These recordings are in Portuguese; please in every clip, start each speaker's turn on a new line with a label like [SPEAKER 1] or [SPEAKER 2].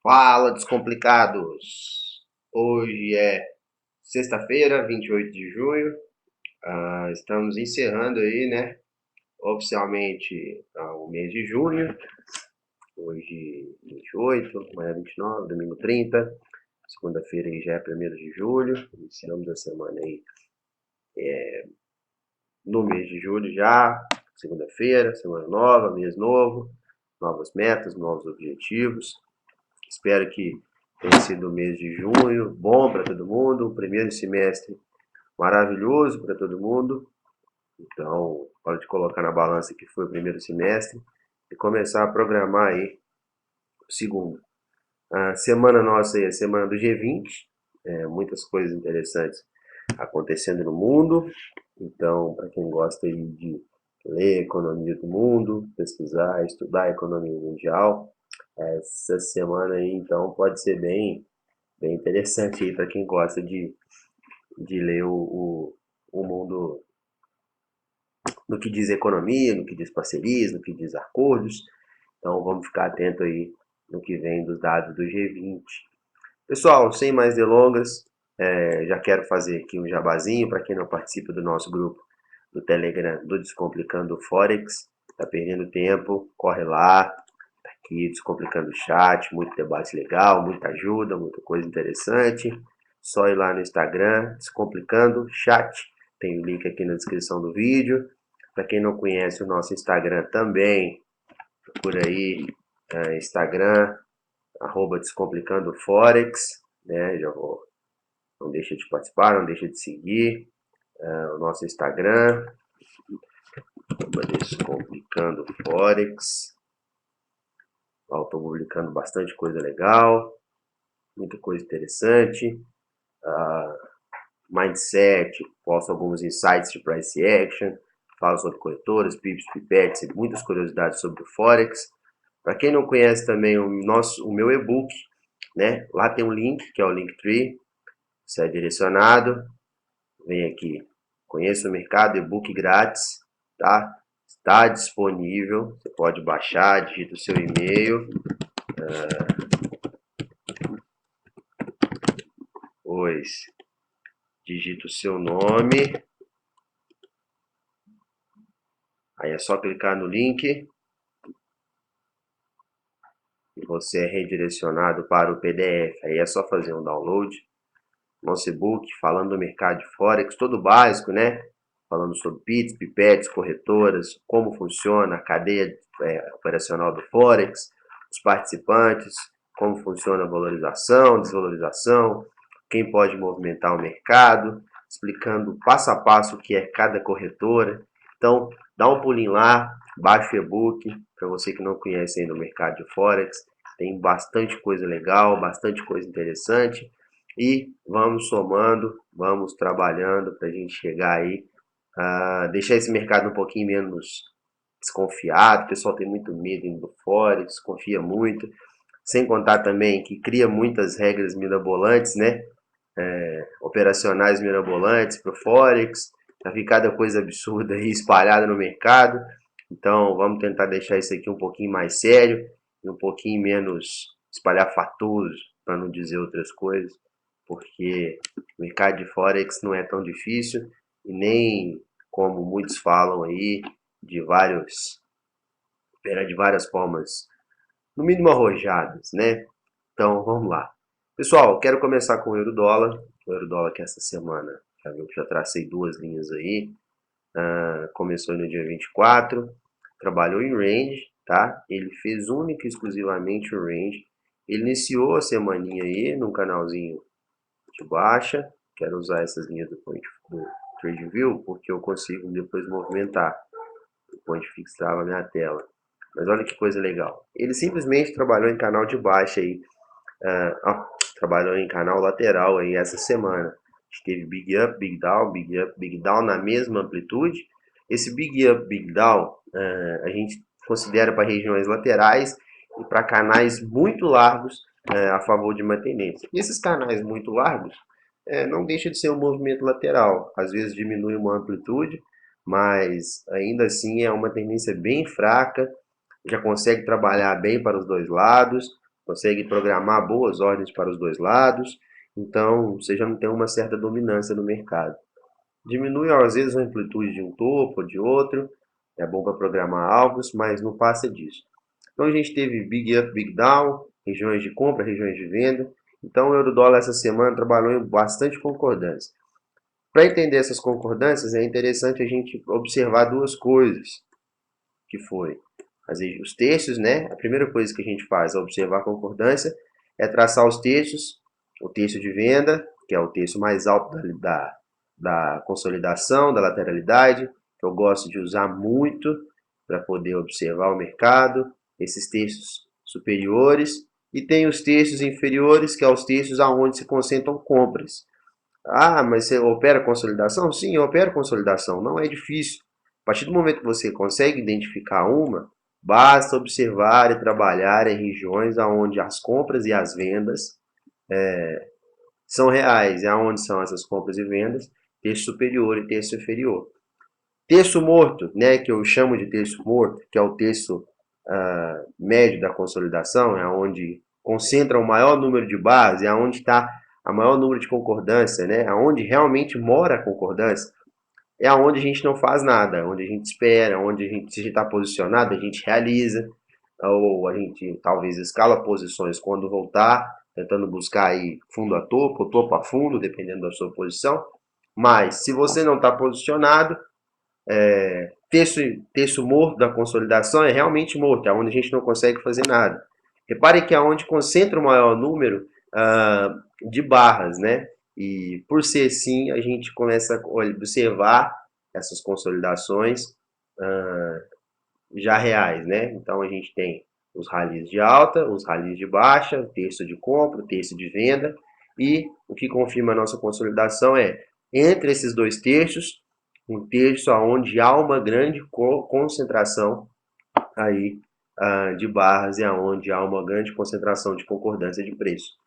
[SPEAKER 1] Fala, descomplicados! Hoje é sexta-feira, 28 de junho. Estamos encerrando aí, né, oficialmente o mês de junho. Hoje 28, amanhã 29, domingo 30. Segunda-feira aí já é 1º de julho. Iniciamos a semana aí no mês de julho já. Segunda-feira, semana nova, mês novo, novas metas, novos objetivos. Espero que tenha sido um mês de junho bom para todo mundo, um primeiro semestre maravilhoso para todo mundo. Então, pode colocar na balança que foi o primeiro semestre e começar a programar aí o segundo. A semana nossa aí é a semana do G20, muitas coisas interessantes acontecendo no mundo. Então, para quem gosta aí de ler a economia do mundo, pesquisar, estudar a economia mundial, essa semana aí então pode ser bem interessante aí para quem gosta de ler o mundo no que diz economia, no que diz parcerias, no que diz acordos. Então vamos ficar atento aí no que vem dos dados do G20. Pessoal, sem mais delongas, já quero fazer aqui um jabazinho para quem não participa do nosso grupo do Telegram do Descomplicando Forex. Tá perdendo tempo, corre lá, tá aqui Descomplicando o Chat, muito debate legal, muita ajuda, muita coisa interessante. Só ir lá no Instagram, Descomplicando Chat, tem o link aqui na descrição do vídeo. Para quem não conhece o nosso Instagram também, por aí, Instagram, @Descomplicando Forex, né? Já vou, não deixa de participar, não deixa de seguir o nosso Instagram, Descomplicando Forex. Estou publicando bastante coisa legal, muita coisa interessante. Mindset, posto alguns insights de price action, falo sobre corretoras, pips, pipettes e muitas curiosidades sobre o Forex. Para quem não conhece também o meu e-book, né? Lá tem um link, que é o Linktree. Você é direcionado, vem aqui, conheça o mercado, e-book grátis, tá? Está disponível, você pode baixar, digita o seu e-mail, pois digita o seu nome, aí é só clicar no link e você é redirecionado para o PDF. Aí é só fazer um download. Nosso e-book falando do mercado de Forex, todo básico, né? Falando sobre PITs, pipettes, corretoras, como funciona a cadeia operacional do Forex, os participantes, como funciona a valorização, desvalorização, quem pode movimentar o mercado, explicando passo a passo o que é cada corretora. Então, dá um pulinho lá, baixa o e-book, para você que não conhece ainda o mercado de Forex, tem bastante coisa legal, bastante coisa interessante. E vamos somando, vamos trabalhando para a gente chegar aí, deixar esse mercado um pouquinho menos desconfiado. O pessoal tem muito medo do Forex, confia muito. Sem contar também que cria muitas regras mirabolantes, né? Operacionais mirabolantes para o Forex. Já vi cada coisa absurda aí espalhada no mercado. Então vamos tentar deixar isso aqui um pouquinho mais sério e um pouquinho menos espalhafatoso, para não dizer outras coisas, porque o mercado de Forex não é tão difícil e nem como muitos falam aí, de de várias formas, no mínimo arrojadas, né? Então vamos lá. Pessoal, quero começar com o euro-dólar. O euro-dólar que essa semana, já viu que já tracei duas linhas aí. Começou no dia 24, trabalhou em range, tá? Ele fez única e exclusivamente o range. Ele iniciou a semaninha aí num canalzinho de baixa. Quero usar essas linhas do TradingView porque eu consigo depois movimentar. O Point Fix trava a minha tela. Mas olha que coisa legal. Ele simplesmente trabalhou em canal de baixa aí. Trabalhou em canal lateral aí essa semana. A gente teve Big Up, Big Down, Big Up, Big Down na mesma amplitude. Esse Big Up, Big Down, a gente considera para regiões laterais e para canais muito largos a favor de uma tendência. E esses canais muito largos não deixa de ser um movimento lateral. Às vezes diminui uma amplitude, mas ainda assim é uma tendência bem fraca, já consegue trabalhar bem para os dois lados. consegue programar boas ordens para os dois lados, então você já não tem uma certa dominância no mercado. Diminui às vezes a amplitude de um topo ou de outro, é bom para programar alvos, mas não passa disso. Então a gente teve Big Up, Big Down, regiões de compra, regiões de venda. Então o euro-dólar essa semana trabalhou em bastante concordância. Para entender essas concordâncias é interessante a gente observar duas coisas, que foi os terços, né? A primeira coisa que a gente faz ao observar a concordância é traçar os terços, o terço de venda, que é o terço mais alto da consolidação, da lateralidade, que eu gosto de usar muito para poder observar o mercado, esses terços superiores, e tem os terços inferiores, que são os terços aonde se concentram compras. Ah, mas você opera consolidação? Sim, eu opero consolidação, não é difícil. A partir do momento que você consegue identificar uma, basta observar e trabalhar em regiões onde as compras e as vendas são reais. E aonde são essas compras e vendas? Terço superior e terço inferior. Terço morto, né, que eu chamo de terço morto, que é o terço médio da consolidação, é onde concentra o maior número de barras, é onde está a maior número de concordância, né, aonde realmente mora a concordância, é aonde a gente não faz nada, onde a gente espera, onde a gente, se a gente está posicionado, a gente realiza, ou a gente talvez escala posições quando voltar, tentando buscar aí fundo a topo, ou topo a fundo, dependendo da sua posição. Mas se você não está posicionado, terço morto da consolidação é realmente morto, é onde a gente não consegue fazer nada. Repare que é onde concentra o maior número de barras, né? E por ser assim, a gente começa a observar essas consolidações já reais, né? Então a gente tem os ralis de alta, os ralis de baixa, o terço de compra, o terço de venda, e o que confirma a nossa consolidação é entre esses dois terços, um terço onde há uma grande concentração aí de barras e aonde há uma grande concentração de concordância de preço.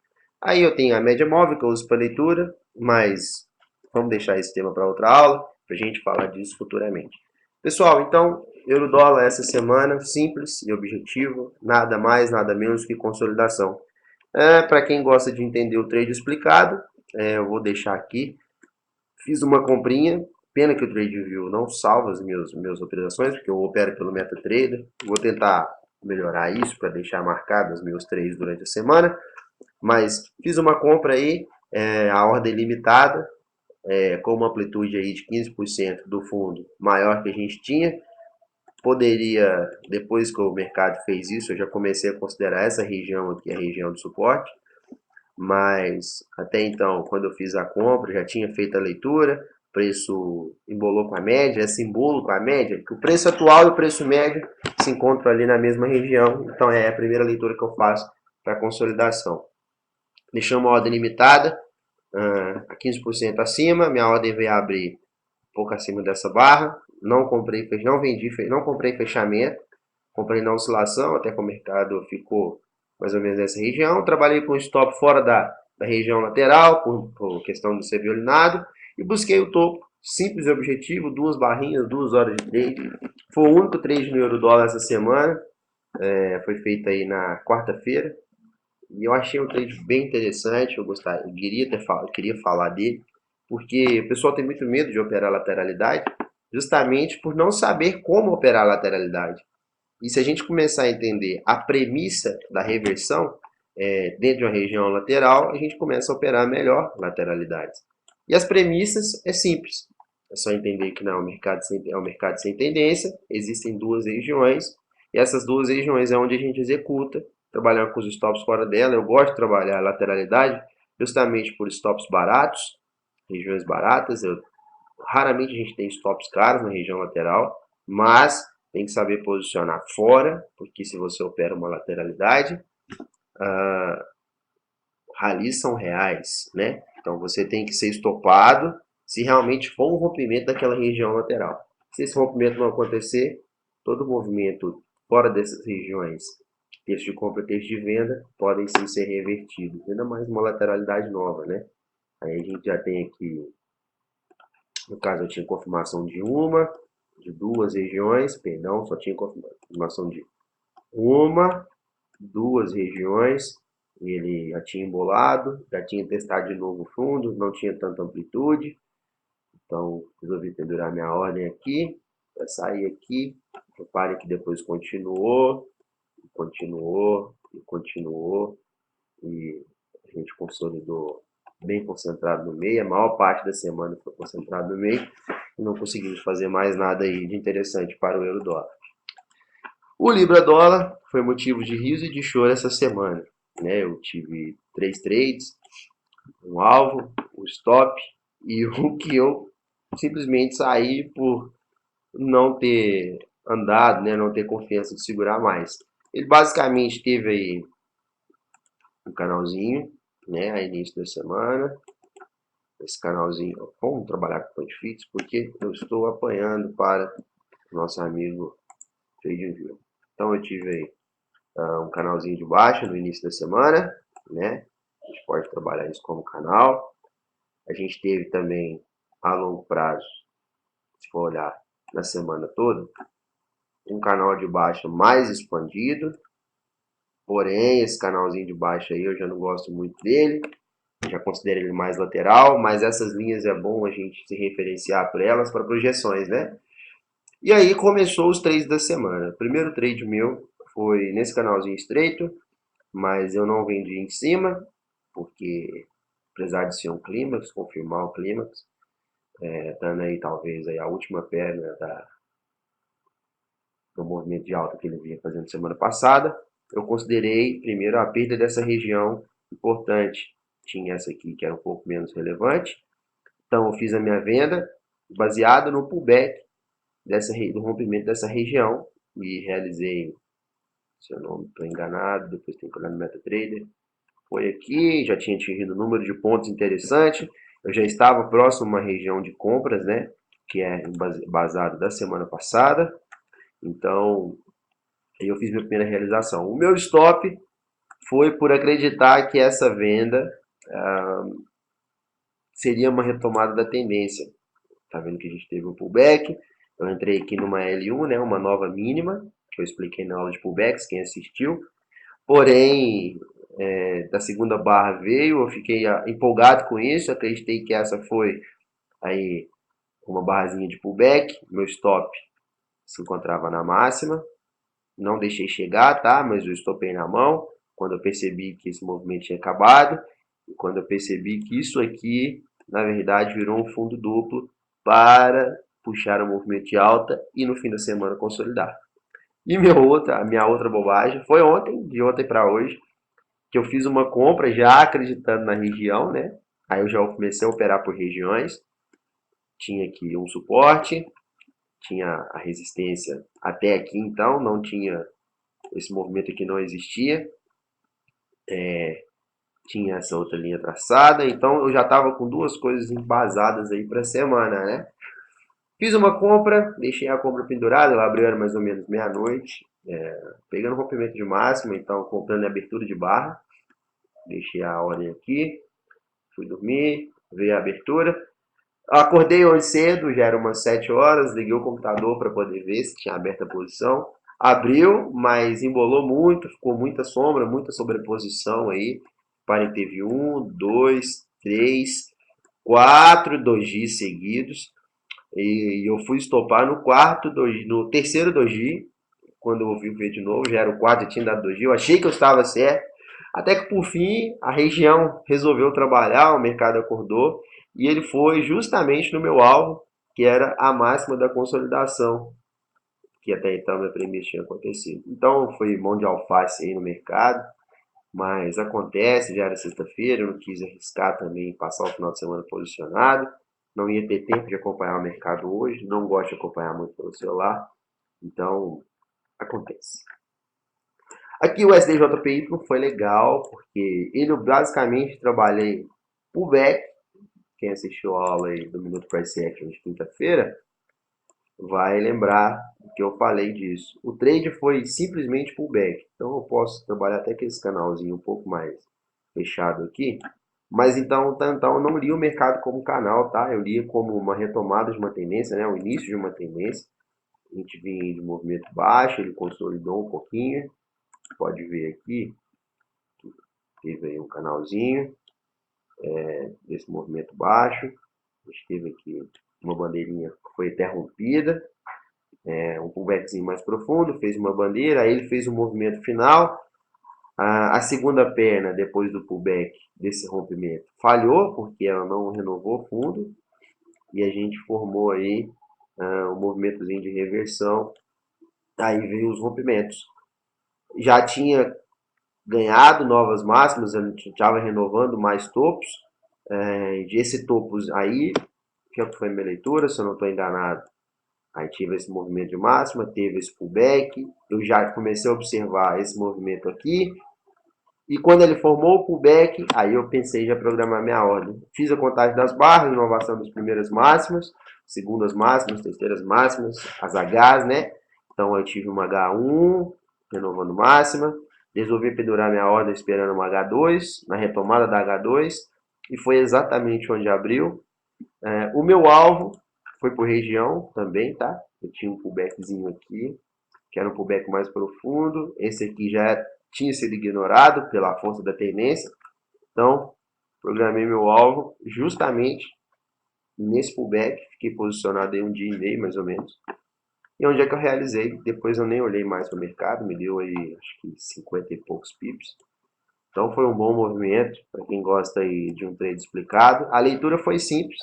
[SPEAKER 1] Aí eu tenho a média móvel que eu uso para leitura, mas vamos deixar esse tema para outra aula, para a gente falar disso futuramente. Pessoal, então, euro-dólar essa semana, simples e objetivo, nada mais, nada menos que consolidação. Para quem gosta de entender o trade explicado, eu vou deixar aqui. Fiz uma comprinha, pena que o TradingView não salva as minhas operações, porque eu opero pelo MetaTrader. Vou tentar melhorar isso para deixar marcados os meus trades durante a semana. Mas fiz uma compra aí, a ordem limitada, com uma amplitude aí de 15% do fundo maior que a gente tinha. Poderia, depois que o mercado fez isso, eu já comecei a considerar essa região aqui a região de suporte. Mas até então, quando eu fiz a compra, já tinha feito a leitura, o preço embolou com a média, esse embolo com a média, que o preço atual e o preço médio se encontram ali na mesma região, então é a primeira leitura que eu faço para consolidação. Deixamos a ordem limitada, a 15% acima, minha ordem veio abrir um pouco acima dessa barra, não comprei, não vendi, não comprei fechamento, comprei na oscilação, até que o mercado ficou mais ou menos nessa região. Trabalhei com stop fora da região lateral, por questão de ser violinado, e busquei o topo. Simples e objetivo, duas barrinhas, 2 horas de trade. Foi o único trade no euro-dólar essa semana, foi feito aí na quarta-feira. E eu achei um trade bem interessante, eu queria falar dele, porque o pessoal tem muito medo de operar lateralidade, justamente por não saber como operar lateralidade. E se a gente começar a entender a premissa da reversão dentro de uma região lateral, a gente começa a operar melhor lateralidades. E as premissas é simples. É só entender que não é um mercado sem tendência, existem duas regiões, e essas duas regiões é onde a gente executa, trabalhando com os stops fora dela. Eu gosto de trabalhar a lateralidade justamente por stops baratos, regiões baratas. Raramente a gente tem stops caros na região lateral, mas tem que saber posicionar fora, porque se você opera uma lateralidade, ralis são reais, né? Então você tem que ser estopado se realmente for um rompimento daquela região lateral. Se esse rompimento não acontecer, todo movimento fora dessas regiões, terço de compra e terço de venda, podem sim ser revertidos. Ainda mais uma lateralidade nova, né? Aí a gente já tem aqui, no caso eu tinha confirmação de duas regiões, perdão, só tinha confirmação de uma, duas regiões, ele já tinha embolado, já tinha testado de novo o fundo, não tinha tanta amplitude, então resolvi pendurar minha ordem aqui, para sair aqui. Reparem que depois continuou, continuou e continuou, e a gente consolidou bem concentrado no meio. A maior parte da semana foi concentrado no meio e não conseguimos fazer mais nada aí de interessante para o euro-dólar. O Libra-dólar foi motivo de riso e de choro essa semana, né? Eu tive 3 trades, um alvo, um stop e um que eu simplesmente saí por não ter andado, né? Não ter confiança de segurar mais. Ele basicamente teve aí um canalzinho, né? A início da semana. Esse canalzinho, vamos trabalhar com point fix, porque eu estou apanhando para o nosso amigo TradingView. Então eu tive aí um canalzinho de baixa no início da semana, né? A gente pode trabalhar isso como canal. A gente teve também a longo prazo, se for olhar na semana toda, um canal de baixa mais expandido. Porém, esse canalzinho de baixa aí eu já não gosto muito dele. Já considero ele mais lateral, mas essas linhas é bom a gente se referenciar por elas para projeções, né? E aí começou os trades da semana. O primeiro trade meu foi nesse canalzinho estreito, mas eu não vendi em cima, porque apesar de ser um clímax, confirmar o clímax, dando aí talvez aí a última perna do movimento de alta que ele vinha fazendo semana passada, eu considerei primeiro a perda dessa região importante. Tinha essa aqui que era um pouco menos relevante, então eu fiz a minha venda baseado no pullback do rompimento dessa região e realizei, se eu não estou enganado, depois tem que olhar no MetaTrader, foi aqui, já tinha atingido um número de pontos interessante, eu já estava próximo a uma região de compras, né, que é basado da semana passada, então eu fiz minha primeira realização. O meu stop foi por acreditar que essa venda seria uma retomada da tendência. Tá vendo que a gente teve um pullback, eu entrei aqui numa L1, né, uma nova mínima, que eu expliquei na aula de pullbacks, quem assistiu. Porém, da segunda barra veio, eu fiquei empolgado com isso, acreditei que essa foi aí uma barrazinha de pullback, meu stop se encontrava na máxima, não deixei chegar, tá? Mas eu estopei na mão, quando eu percebi que esse movimento tinha acabado, e quando eu percebi que isso aqui, na verdade, virou um fundo duplo para puxar o movimento de alta e no fim da semana consolidar. E a minha outra bobagem foi ontem, de ontem para hoje, que eu fiz uma compra já acreditando na região, né? Aí eu já comecei a operar por regiões. Tinha aqui um suporte, tinha a resistência até aqui, então não tinha esse movimento aqui, não existia. Tinha essa outra linha traçada, então eu já estava com duas coisas embasadas aí para a semana, né? Fiz uma compra, deixei a compra pendurada, ela abriu era mais ou menos meia-noite, pegando rompimento de máxima, então comprando a abertura de barra, deixei a ordem aqui, fui dormir, veio a abertura. Acordei hoje cedo, já era umas 7 horas, liguei o computador para poder ver se tinha aberta a posição. Abriu, mas embolou muito, ficou muita sombra, muita sobreposição aí. Parem, teve 1, 2, 3, 4 dojis seguidos. E eu fui estopar no quarto doji, no terceiro doji. Quando eu ouvi ver de novo, já era o quarto, já tinha dado doji. Eu achei que eu estava certo. Até que por fim a região resolveu trabalhar, o mercado acordou e ele foi justamente no meu alvo, que era a máxima da consolidação, que até então minha premissa tinha acontecido. Então foi mão de alface aí no mercado, mas acontece, já era sexta-feira, eu não quis arriscar também passar o final de semana posicionado, não ia ter tempo de acompanhar o mercado hoje, não gosto de acompanhar muito pelo celular, então acontece. Aqui o SDJPY foi legal, porque ele basicamente trabalhei pullback. Quem assistiu a aula aí do Minuto Price Action de quinta-feira vai lembrar que eu falei disso. O trade foi simplesmente pullback. Então eu posso trabalhar até com esse canalzinho um pouco mais fechado aqui. Mas então eu não li o mercado como canal, tá? Eu li como uma retomada de uma tendência, né? O início de uma tendência. A gente vinha de movimento baixo, ele consolidou um pouquinho. pode ver aqui, teve aí um canalzinho desse movimento baixo. A gente teve aqui uma bandeirinha que foi interrompida, um pullbackzinho mais profundo, fez uma bandeira, aí ele fez um movimento final. A segunda perna, depois do pullback, desse rompimento, falhou, porque ela não renovou fundo, e a gente formou aí um movimentozinho de reversão, aí veio os rompimentos. Já tinha ganhado novas máximas, a gente estava renovando mais topos, esse topo aí, que foi minha leitura, se eu não estou enganado, aí tive esse movimento de máxima, teve esse pullback, eu já comecei a observar esse movimento aqui, e quando ele formou o pullback, aí eu pensei já programar minha ordem. Fiz a contagem das barras, inovação das primeiras máximas, segundas máximas, terceiras máximas, as Hs, né? Então eu tive uma H1, renovando máxima, resolvi pendurar minha ordem esperando uma H2, na retomada da H2, e foi exatamente onde abriu. O meu alvo foi por região também, tá? Eu tinha um pullbackzinho aqui, que era um pullback mais profundo. Esse aqui já tinha sido ignorado pela força da tendência. Então, programei meu alvo justamente nesse pullback. Fiquei posicionado aí um dia e meio, mais ou menos. E onde é que eu realizei? Depois eu nem olhei mais para o mercado. Me deu aí, acho que 50 e poucos pips. Então, foi um bom movimento para quem gosta aí de um trade explicado. A leitura foi simples.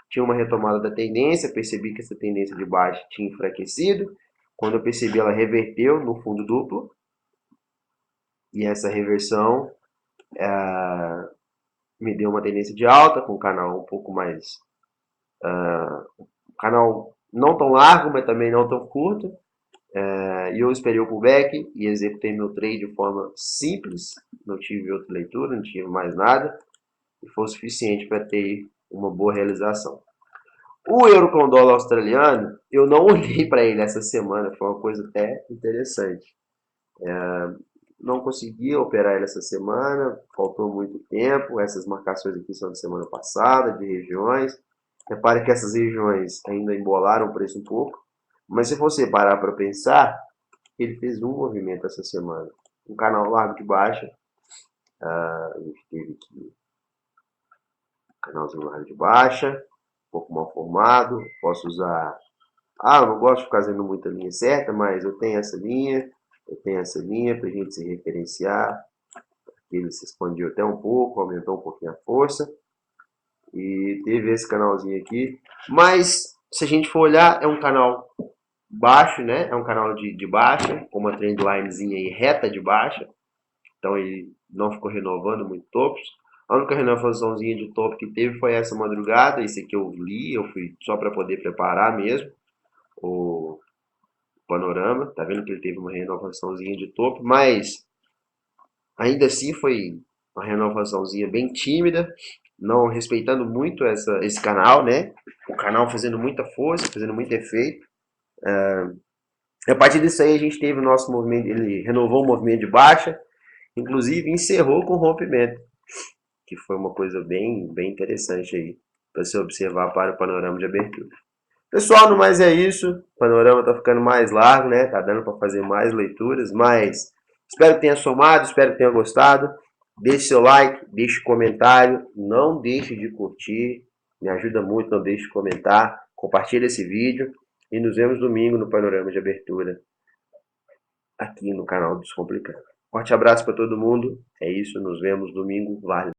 [SPEAKER 1] Tinha uma retomada da tendência. Percebi que essa tendência de baixa tinha enfraquecido. Quando eu percebi, ela reverteu no fundo duplo. E essa reversão me deu uma tendência de alta, com o canal um pouco mais... canal não tão largo, mas também não tão curto. E eu esperei o pullback e executei meu trade de forma simples. Não tive outra leitura, não tive mais nada. E foi o suficiente para ter uma boa realização. O euro com o dólar australiano, eu não olhei para ele essa semana. Foi uma coisa até interessante. Não consegui operar ele essa semana, faltou muito tempo. Essas marcações aqui são de semana passada, de regiões. Repare que essas regiões ainda embolaram o preço um pouco. Mas se você parar para pensar, ele fez um movimento essa semana. Um canal largo de baixa. A gente teve aqui um canalzinho largo de baixa, um pouco mal formado. Posso usar... eu não gosto de ficar fazendo muita linha certa, mas eu tenho essa linha. Eu tenho essa linha para a gente se referenciar. Ele se expandiu até um pouco, aumentou um pouquinho a força. E teve esse canalzinho aqui. Mas, se a gente for olhar, é um canal baixo, né? É um canal de baixa, com uma trendlinezinha aí reta de baixa. Então, ele não ficou renovando muito topos. A única renovaçãozinha de topo que teve foi essa madrugada. Esse aqui eu li, eu fui só para poder preparar mesmo o panorama. Tá vendo que ele teve uma renovaçãozinha de topo, mas ainda assim foi uma renovaçãozinha bem tímida, não respeitando muito esse canal, né? O canal fazendo muita força, fazendo muito efeito. A partir disso aí a gente teve o nosso movimento, ele renovou o movimento de baixa, inclusive encerrou com rompimento, que foi uma coisa bem interessante aí, para se observar para o panorama de abertura. Pessoal, no mais é isso, o panorama está ficando mais largo, né? Tá dando para fazer mais leituras, mas espero que tenha somado, espero que tenha gostado. Deixe seu like, deixe comentário, não deixe de curtir, me ajuda muito, não deixe de comentar, compartilhe esse vídeo e nos vemos domingo no panorama de abertura aqui no canal Descomplicando. Forte abraço para todo mundo, é isso, nos vemos domingo, vale.